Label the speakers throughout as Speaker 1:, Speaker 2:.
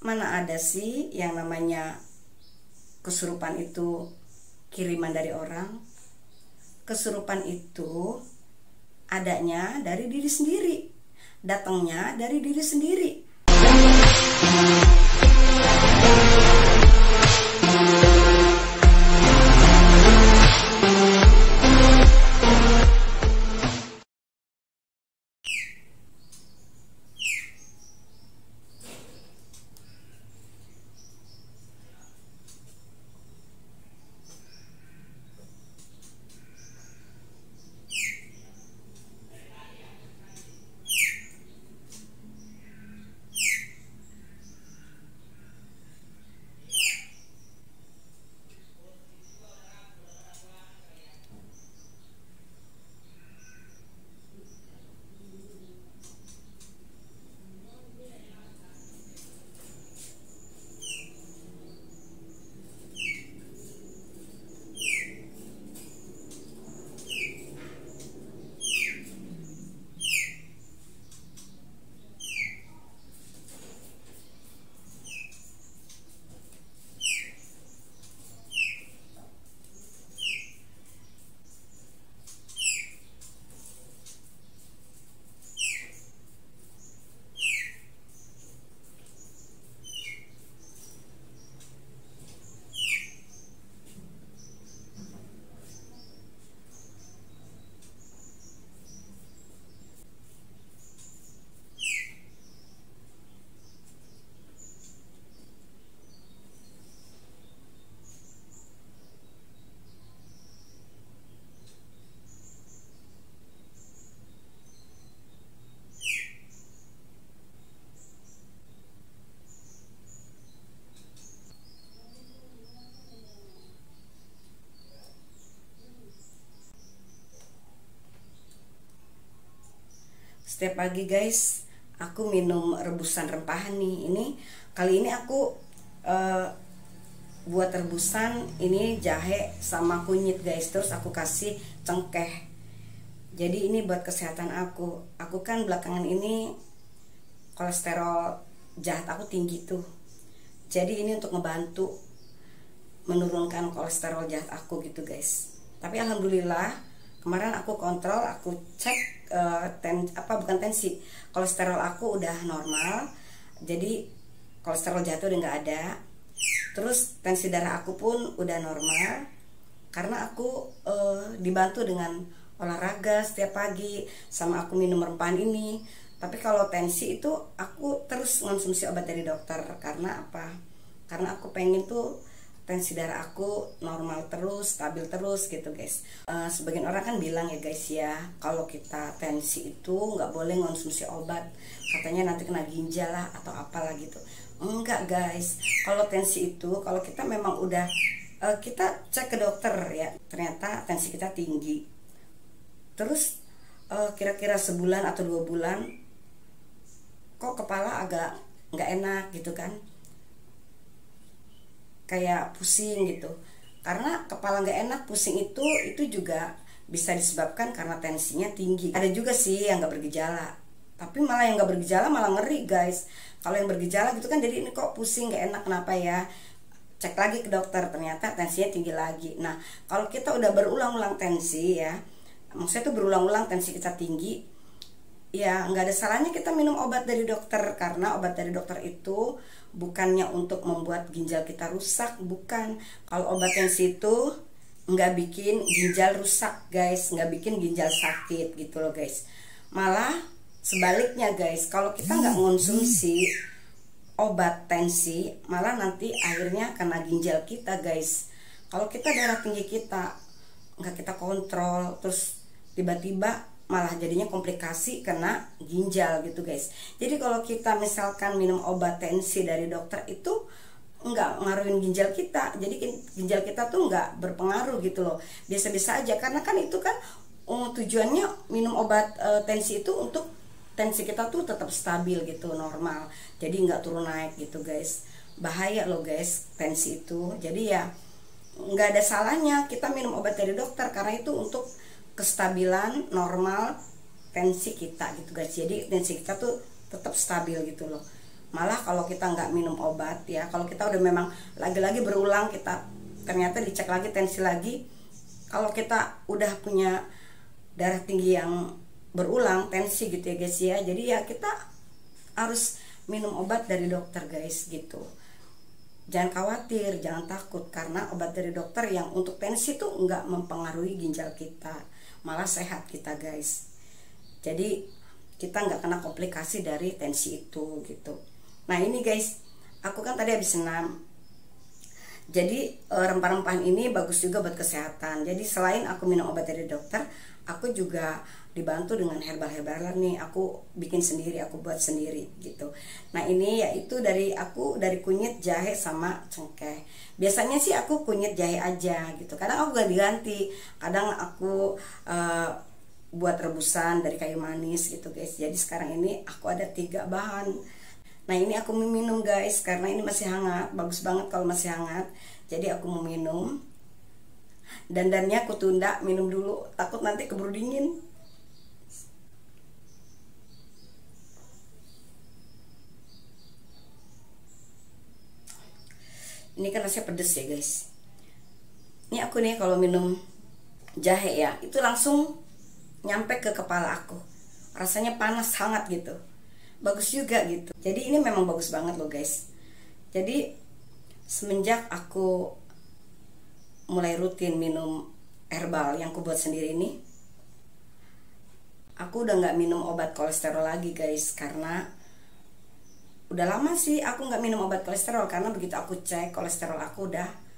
Speaker 1: Mana ada sih yang namanya kesurupan itu kiriman dari orang? Kesurupan itu adanya dari diri sendiri, datangnya dari diri sendiri. Setiap pagi guys, aku minum rebusan rempahan nih. Ini kali ini aku buat rebusan ini jahe sama kunyit guys. Terus aku kasih cengkeh. Jadi ini buat kesehatan aku. Aku kan belakangan ini kolesterol jahat aku tinggi tuh. Jadi ini untuk ngebantu menurunkan kolesterol jahat aku gitu guys. Tapi alhamdulillah kemarin aku kontrol, aku cek bukan tensi, kolesterol aku udah normal. Jadi kolesterol jahat udah nggak ada. Terus tensi darah aku pun udah normal karena aku dibantu dengan olahraga setiap pagi sama aku minum rempahan ini. Tapi kalau tensi itu aku terus konsumsi obat dari dokter. Karena apa? Karena aku pengen tuh tensi darah aku normal terus, stabil terus gitu guys. Sebagian orang kan bilang ya guys ya, kalau kita tensi itu nggak boleh konsumsi obat, katanya nanti kena ginjal lah atau apalah gitu. Enggak guys, kalau tensi itu kalau kita memang udah kita cek ke dokter ya, ternyata tensi kita tinggi. Terus kira-kira sebulan atau 2 bulan kok kepala agak nggak enak gitu kan, kayak pusing gitu. Karena kepala nggak enak, pusing itu juga bisa disebabkan karena tensinya tinggi. Ada juga sih yang nggak bergejala, tapi malah yang nggak bergejala malah ngeri guys. Kalau yang bergejala gitu kan, jadi ini kok pusing nggak enak, kenapa ya, cek lagi ke dokter, ternyata tensinya tinggi lagi. Nah kalau kita udah berulang-ulang tensi ya, maksudnya tuh berulang-ulang tensi kita tinggi, ya nggak ada salahnya kita minum obat dari dokter. Karena obat dari dokter itu bukannya untuk membuat ginjal kita rusak, bukan. Kalau obat tensi itu nggak bikin ginjal rusak guys, nggak bikin ginjal sakit gitu loh guys. Malah sebaliknya guys, kalau kita nggak mengonsumsi obat tensi, malah nanti akhirnya kena ginjal kita guys. Kalau kita darah tinggi kita nggak kita kontrol, terus tiba-tiba malah jadinya komplikasi kena ginjal gitu guys. Jadi kalau kita misalkan minum obat tensi dari dokter itu nggak ngaruhin ginjal kita, jadi ginjal kita tuh nggak berpengaruh gitu loh, biasa-biasa aja. Karena kan itu kan tujuannya minum obat tensi itu untuk tensi kita tuh tetap stabil gitu, normal, jadi nggak turun naik gitu guys. Bahaya loh guys tensi itu. Jadi ya nggak ada salahnya kita minum obat dari dokter, karena itu untuk kestabilan normal tensi kita gitu guys. Jadi tensi kita tuh tetap stabil gitu loh. Malah kalau kita nggak minum obat ya, kalau kita udah memang lagi-lagi berulang kita ternyata dicek lagi tensi lagi, kalau kita udah punya darah tinggi yang berulang tensi gitu ya guys ya, jadi ya kita harus minum obat dari dokter guys gitu. Jangan khawatir, jangan takut, karena obat dari dokter yang untuk tensi tuh nggak mempengaruhi ginjal kita, malah sehat kita guys. Jadi kita nggak kena komplikasi dari tensi itu gitu. Nah ini guys, aku kan tadi habis senam. Jadi rempah-rempahan ini bagus juga buat kesehatan. Jadi selain aku minum obat dari dokter, aku juga dibantu dengan herbal-herbalan nih. Aku bikin sendiri, aku buat sendiri gitu. Nah ini yaitu dari kunyit, jahe, sama cengkeh. Biasanya sih aku kunyit jahe aja gitu. Kadang aku ganti-ganti. Kadang aku buat rebusan dari kayu manis gitu guys. Jadi sekarang ini aku ada 3 bahan. Nah ini aku minum guys, karena ini masih hangat, bagus banget kalau masih hangat. Jadi aku mau minum. Dandannya aku tunda, minum dulu, takut nanti keburu dingin. Ini kan rasanya pedes ya guys. Ini aku nih kalau minum jahe ya, itu langsung nyampe ke kepala aku. Rasanya panas, hangat gitu. Bagus juga gitu. Jadi ini memang bagus banget loh guys. Jadi semenjak aku mulai rutin minum herbal yang aku buat sendiri ini, aku udah nggak minum obat kolesterol lagi guys. Karena udah lama sih aku nggak minum obat kolesterol, karena begitu aku cek kolesterol aku udah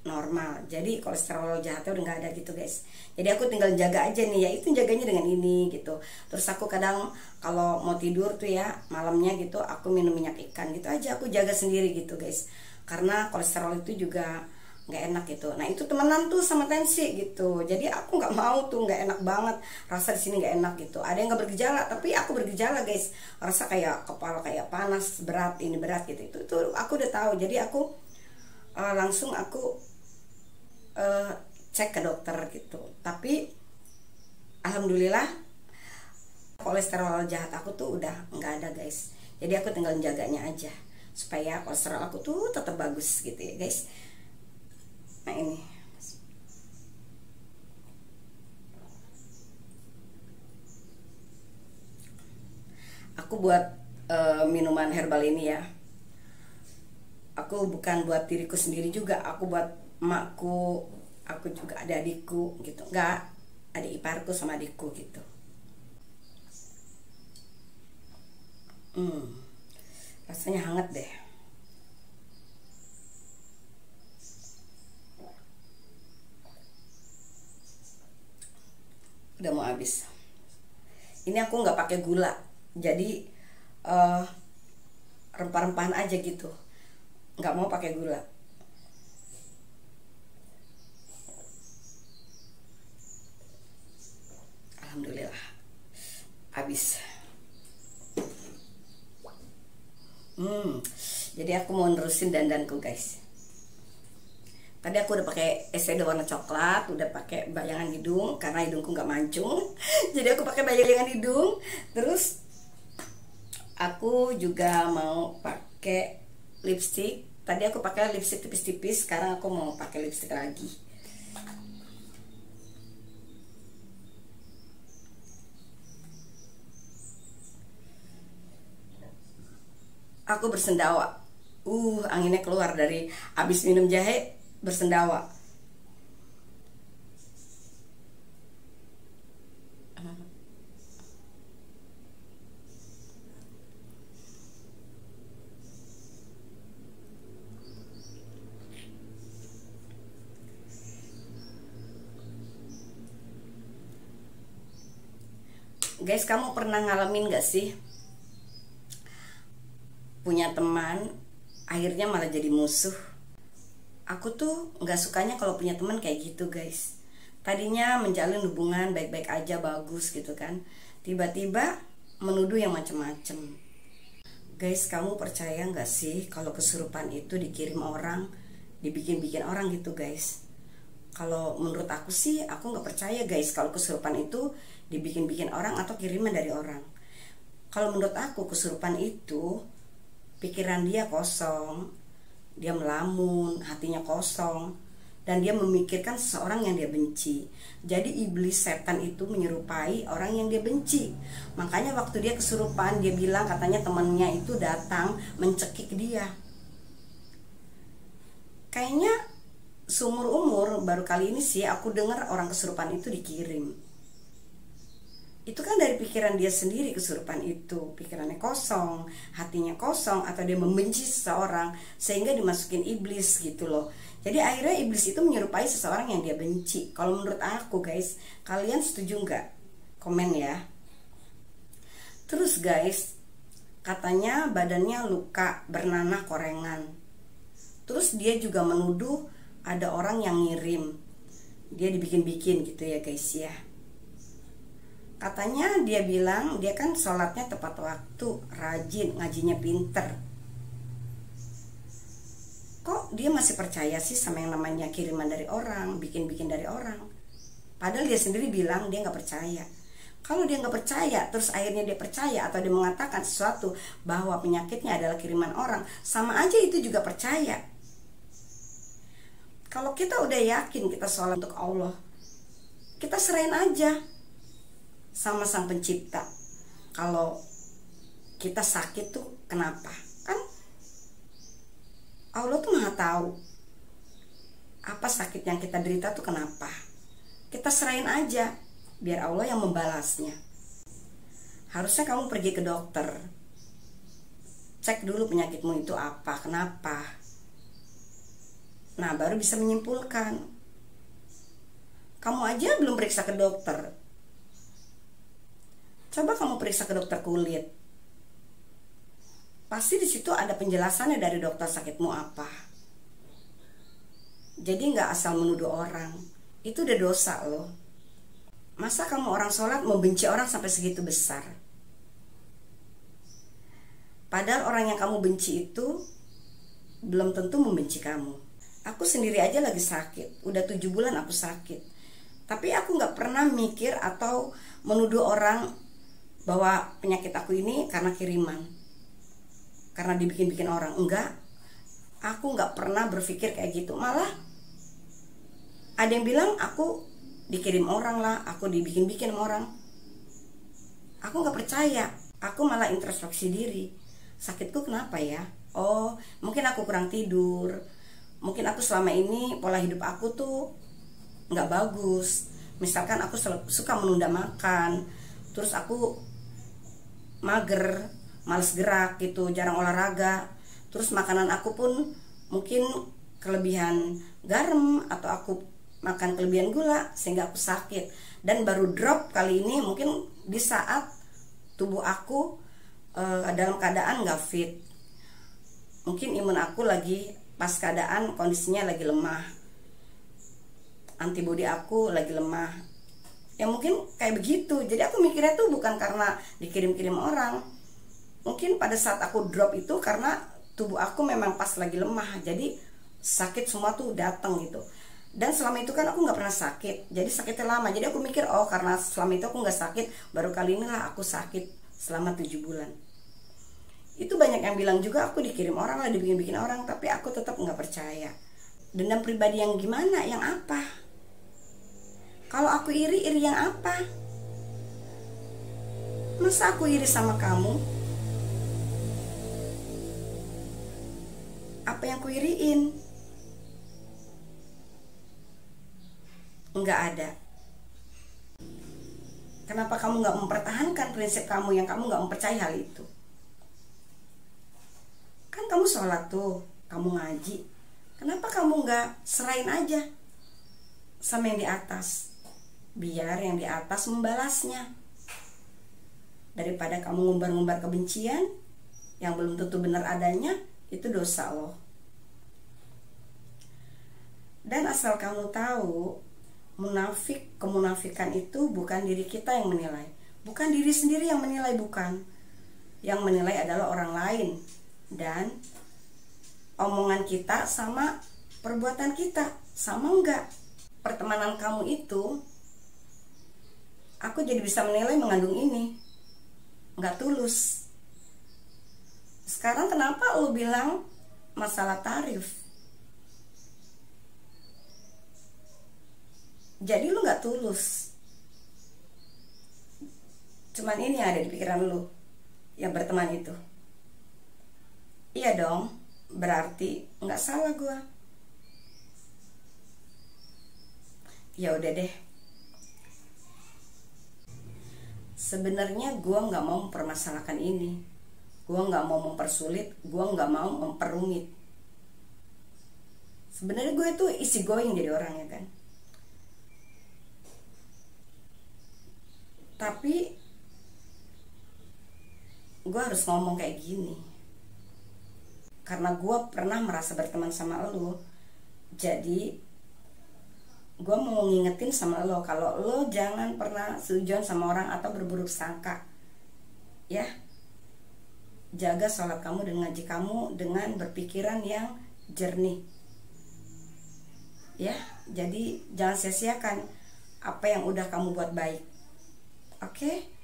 Speaker 1: normal. Jadi kolesterol jahatnya udah nggak ada gitu guys. Jadi aku tinggal jaga aja nih, yaitu jaganya dengan ini gitu. Terus aku kadang kalau mau tidur tuh ya malamnya gitu, aku minum minyak ikan gitu aja, aku jaga sendiri gitu guys. Karena kolesterol itu juga nggak enak gitu. Nah itu temenan tuh sama tensi gitu. Jadi aku nggak mau tuh, nggak enak banget, rasa di sini nggak enak gitu. Ada yang nggak bergejala, tapi aku bergejala guys. Rasa kayak kepala kayak panas, berat, ini berat gitu. Itu aku udah tahu. Jadi aku langsung aku cek ke dokter gitu. Tapi alhamdulillah kolesterol jahat aku tuh udah nggak ada guys. Jadi aku tinggal jaganya aja supaya kolesterol aku tuh tetap bagus gitu ya guys. Nah ini aku buat minuman herbal ini ya. Aku bukan buat diriku sendiri juga, aku buat emakku, aku juga ada adikku gitu. Enggak, adik iparku sama adikku gitu. Rasanya hangat deh. Udah mau habis. Ini aku nggak pakai gula, jadi rempah-rempahan aja gitu, nggak mau pakai gula. Alhamdulillah habis. Jadi aku mau nerusin dandanku guys. Tadi aku udah pakai eyeshadow warna coklat, udah pakai bayangan hidung karena hidungku nggak mancung. Jadi aku pakai bayangan hidung. Terus aku juga mau pakai lipstick. Tadi aku pakai lipstick tipis-tipis, sekarang aku mau pakai lipstick lagi. Aku bersendawa. Anginnya keluar dari habis minum jahe, bersendawa. Guys, kamu pernah ngalamin gak sih punya teman akhirnya malah jadi musuh? Aku tuh nggak sukanya kalau punya teman kayak gitu guys. Tadinya menjalin hubungan baik-baik aja, bagus gitu kan, tiba-tiba menuduh yang macem-macem. Guys, kamu percaya nggak sih kalau kesurupan itu dikirim orang, dibikin-bikin orang gitu guys? Kalau menurut aku sih, aku nggak percaya guys kalau kesurupan itu dibikin-bikin orang atau kiriman dari orang. Kalau menurut aku kesurupan itu pikiran dia kosong, dia melamun, hatinya kosong, dan dia memikirkan seseorang yang dia benci. Jadi iblis setan itu menyerupai orang yang dia benci. Makanya waktu dia kesurupan, dia bilang katanya temannya itu datang mencekik dia. Kayaknya seumur umur baru kali ini sih aku dengar orang kesurupan itu dikirim. Itu kan dari pikiran dia sendiri kesurupan itu, pikirannya kosong, hatinya kosong, atau dia membenci seseorang sehingga dimasukin iblis gitu loh. Jadi akhirnya iblis itu menyerupai seseorang yang dia benci. Kalau menurut aku guys, kalian setuju nggak? Komen ya. Terus guys, katanya badannya luka, bernanah, korengan. Terus dia juga menuduh ada orang yang ngirim, dia dibikin-bikin gitu ya guys ya. Katanya dia bilang dia kan sholatnya tepat waktu, rajin, ngajinya pinter. Kok dia masih percaya sih sama yang namanya kiriman dari orang, bikin-bikin dari orang? Padahal dia sendiri bilang dia nggak percaya. Kalau dia nggak percaya, terus akhirnya dia percaya atau dia mengatakan sesuatu bahwa penyakitnya adalah kiriman orang, sama aja itu juga percaya. Kalau kita udah yakin kita sholat untuk Allah, kita serahin aja sama Sang Pencipta. Kalau kita sakit tuh kenapa? Kan Allah tuh maha tahu apa sakit yang kita derita tuh kenapa. Kita serahin aja, biar Allah yang membalasnya. Harusnya kamu pergi ke dokter, cek dulu penyakitmu itu apa, kenapa. Nah baru bisa menyimpulkan. Kamu aja belum periksa ke dokter, coba kamu periksa ke dokter kulit. Pasti di situ ada penjelasannya dari dokter sakitmu apa. Jadi nggak asal menuduh orang, itu udah dosa loh. Masa kamu orang sholat membenci orang sampai segitu besar? Padahal orang yang kamu benci itu belum tentu membenci kamu. Aku sendiri aja lagi sakit, udah 7 bulan aku sakit. Tapi aku nggak pernah mikir atau menuduh orang bahwa penyakit aku ini karena kiriman, karena dibikin-bikin orang. Enggak, aku nggak pernah berpikir kayak gitu. Malah ada yang bilang aku dikirim orang lah, aku dibikin-bikin orang. Aku nggak percaya. Aku malah introspeksi diri, sakitku kenapa ya? Oh, mungkin aku kurang tidur, mungkin aku selama ini pola hidup aku tuh nggak bagus. Misalkan aku suka menunda makan, terus aku mager, males gerak gitu, jarang olahraga. Terus makanan aku pun mungkin kelebihan garam atau aku makan kelebihan gula sehingga aku sakit. Dan baru drop kali ini mungkin di saat tubuh aku dalam keadaan gak fit. Mungkin imun aku lagi pas keadaan kondisinya lagi lemah, antibodi aku lagi lemah. Ya mungkin kayak begitu. Jadi aku mikirnya tuh bukan karena dikirim-kirim orang. Mungkin pada saat aku drop itu karena tubuh aku memang pas lagi lemah, jadi sakit semua tuh datang gitu. Dan selama itu kan aku nggak pernah sakit, jadi sakitnya lama. Jadi aku mikir, oh karena selama itu aku nggak sakit, baru kali inilah aku sakit selama 7 bulan. Itu banyak yang bilang juga aku dikirim orang lah, dibikin-bikin orang, tapi aku tetap nggak percaya. Dendam pribadi yang gimana, yang apa? Kalau aku iri yang apa? Masa aku iri sama kamu? Apa yang ku iriin? Enggak ada. Kenapa kamu nggak mempertahankan prinsip kamu yang kamu nggak mempercayai hal itu? Kan kamu sholat tuh, kamu ngaji. Kenapa kamu nggak serahin aja sama yang di atas? Biar yang di atas membalasnya. Daripada kamu ngumbar-ngumbar kebencian yang belum tentu benar adanya, itu dosa loh. Dan asal kamu tahu, kemunafikan itu bukan diri kita yang menilai, bukan diri sendiri yang menilai, bukan. Yang menilai adalah orang lain. Dan omongan kita sama perbuatan kita sama enggak? Pertemanan kamu itu, aku jadi bisa menilai mengandung ini nggak tulus. Sekarang kenapa lu bilang masalah tarif? Jadi lu gak tulus. Cuman ini yang ada di pikiran lu, yang berteman itu. Iya dong, berarti gak salah gua. Ya udah deh. Sebenarnya gua gak mau mempermasalahkan ini. Gua gak mau mempersulit, gua gak mau memperumit. Sebenarnya gue itu easy going jadi orangnya kan. Tapi gue harus ngomong kayak gini karena gue pernah merasa berteman sama lo. Jadi gue mau ngingetin sama lo kalau lo jangan pernah seujon sama orang atau berburuk sangka, ya. Jaga sholat kamu dan ngaji kamu dengan berpikiran yang jernih, ya. Jadi jangan sia-siakan apa yang udah kamu buat baik. Oke?